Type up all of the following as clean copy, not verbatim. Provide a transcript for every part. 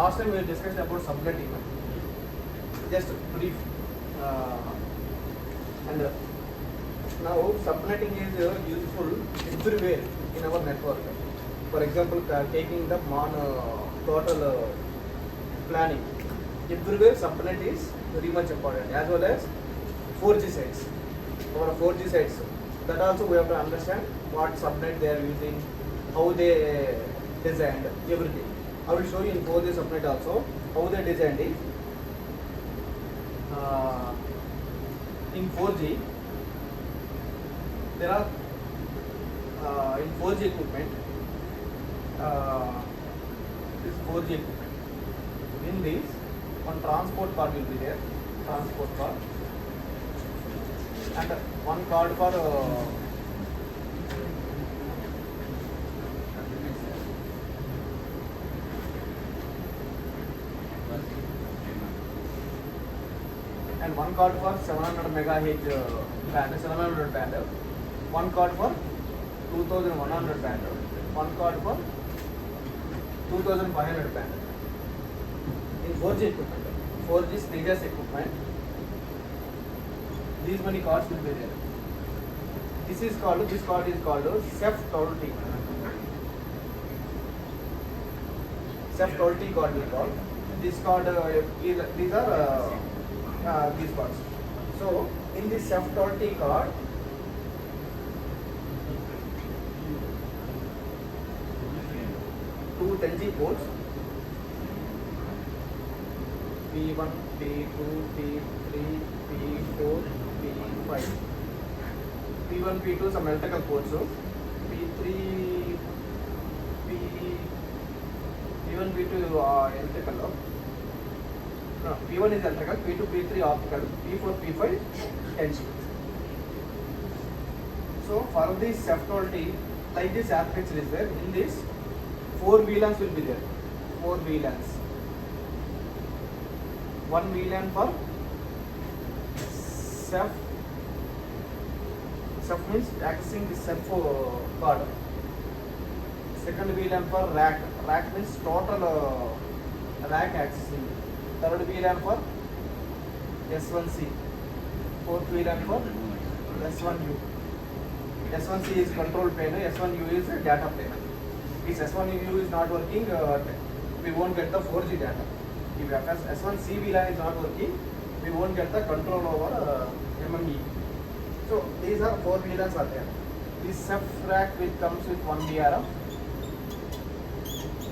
last time we discussed about subnetting. Just brief. And now subnetting is useful everywhere in our network. For example, taking the total planning. Everywhere subnet is very much important, as well as 4G sites. Our 4G sites, that also we have to understand what subnet they are using, how they designed, everything. I will show you in 4G subnet also how they designed it. In 4G, there are in 4G equipment, this 4G equipment. In this, one transport card will be there, transport card, and one card for and one card for 700 megahertz band, 700 band, one card for 2100 band, one card for 2500 band. In 4G equipment, 4G stages equipment, these many cards will be there. This card is called SEF-12T. SEF-12T card we call. This card, these are these cards. So in this SEF-12T card, two 10G ports, P1, P2, P3, P4, P5. P1, P2 some electrical ports. So P3, P1, P2 electrical. No, P1 is electrical, P2, P3 optical, P4, P5 NC. So for this SEF-12T, like this architecture is there. In this, 4 VLANs will be there. 4 VLANs. One VLAN for SEF. SEF means accessing the SEF card. Second VLAN for rack. Rack means total rack accessing. Third VLAN for S1C. Fourth VLAN for S1U. S1C is control plane, S1U is data plane. If S1U is not working, we won't get the 4G data. If S1C VLAN is not working, we won't get the control over MME. So these are 4 VLANs are there. This SEF rack which comes with one VRF.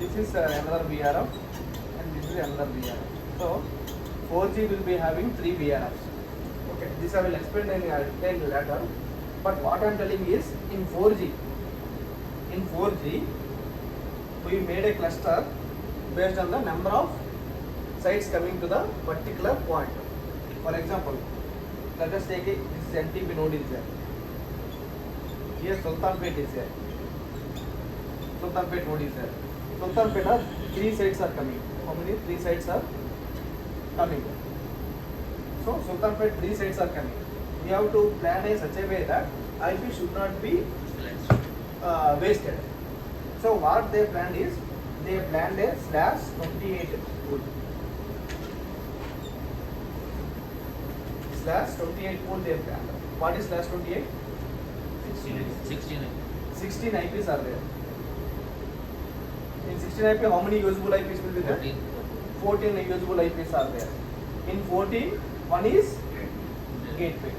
This is another VRF and this is another VRF. So 4G will be having 3 VRFs. Okay, this I will explain later. But what I am telling is in 4G, we made a cluster based on the number of sites coming to the particular point. For example, let us take this is NTP node is there. Here Sultanpet is there. Sultanpet node is there. Sultanpet 3 sites are coming. How many? 3 sites are coming. So Sultanpet 3 sites are coming. We have to plan in such a way that IP should not be wasted. So what they planned is, they planned a /28 port. /28 port they planned. What is /28? 16 IPs are there. In 16 IP, how many usable IPs will be there? 14 usable IPs are there. In 14, one is gateway.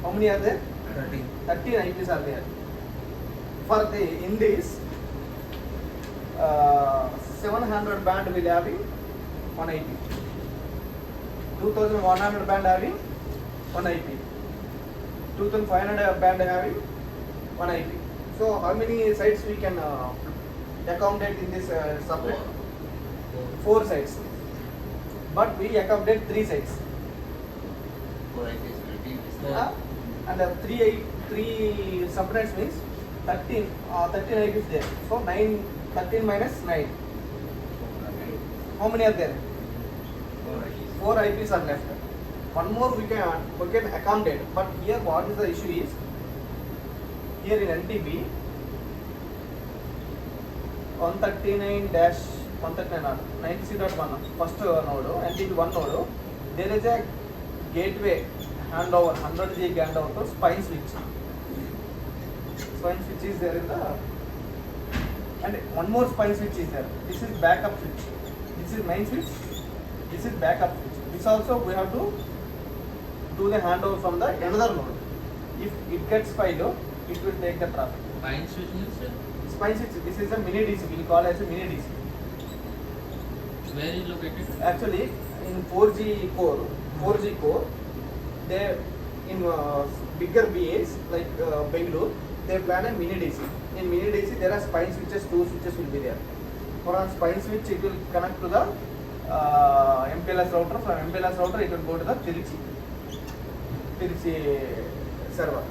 How many are there? 13 IPs are there. For in this 700 band will having one IP. 2100 band having one IP. 2500 band having one IP. So how many sites we can accommodate in this subnet? 4 sites. But we accommodate 3 sites. 4 IPs will be and 3 subnets means 13 IPs there. So 13 minus 9. How many are there? 4 IPs are left. One more we can accommodate. But here what is the issue is, here in NTP, 139.190.1 first node and in one node there is a gateway handover 100G handover to spine switch. Spine switch is there in the and one more spine switch is there. This is backup switch. This is main switch. This is backup switch. This also we have to do the handover from the another node. If it gets failed, it will take the traffic. Spine switch means Spine switch. This is a mini DC. We will call as a mini DC. where is located? Actually, in 4G core, they in bigger BAs like Bangalore, they plan a mini DC. In mini DC, there are spine switches. 2 switches will be there. For a spine switch, it will connect to the MPLS router. From MPLS router, it will go to the Trichy server.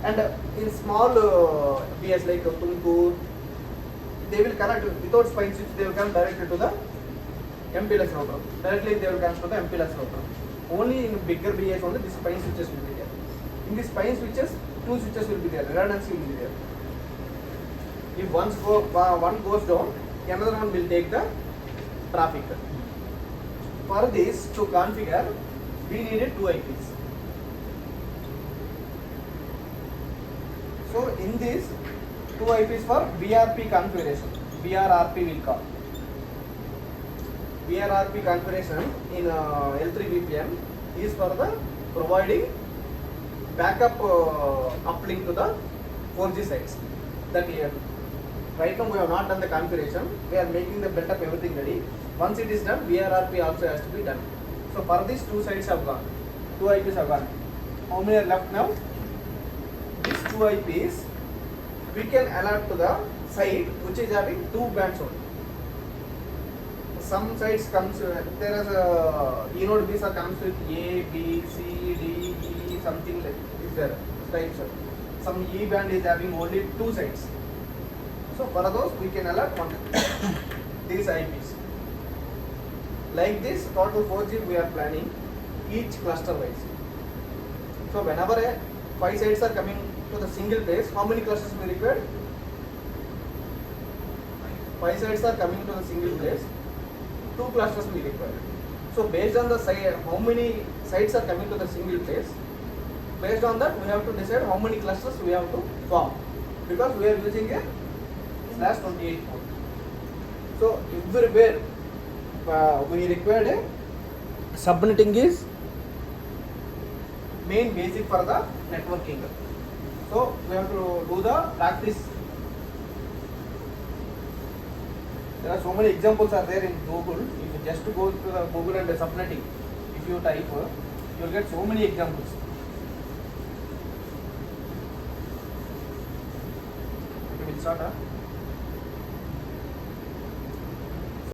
And in small BS like Tumkur, they will connect without spine switch. They will connect directly to the MPLS router. Directly they will connect to the MPLS router. Only in bigger BS only the spine switches will be there. In the spine switches, 2 switches will be there. Redundancy will be there. If one goes down, another one will take the traffic. For this to configure, we needed 2 IPs. So in this 2 IPs for BRP configuration. BRRP will call. BRRP configuration in L3 VPN is for the providing backup uplink to the 4G sites. That here. Right now we have not done the configuration. We are making the build-up everything ready. Once it is done, BRRP also has to be done. So for these 2 sites have gone. 2 IPs have gone. How many are left now? These 2 IPs we can alert to the site which is having 2 bands only. Some sites comes there is a eNode visa comes with A, B, C, D, E, something like is there types. Some E band is having only 2 sites. So for those we can alert one these IPs. Like this total 4G we are planning each cluster wise. So whenever 5 sites are coming to the single place, how many clusters we require? 5 sites are coming to the single place, 2 clusters we require. So based on the site, how many sites are coming to the single place, based on that we have to decide how many clusters we have to form, because we are using a /28 port. So everywhere we required a subnetting is main basic for the networking. So we have to do the practice. There are so many examples are there in Google. If you just go to the Google and the subnetting, if you type, you will get so many examples. We will start.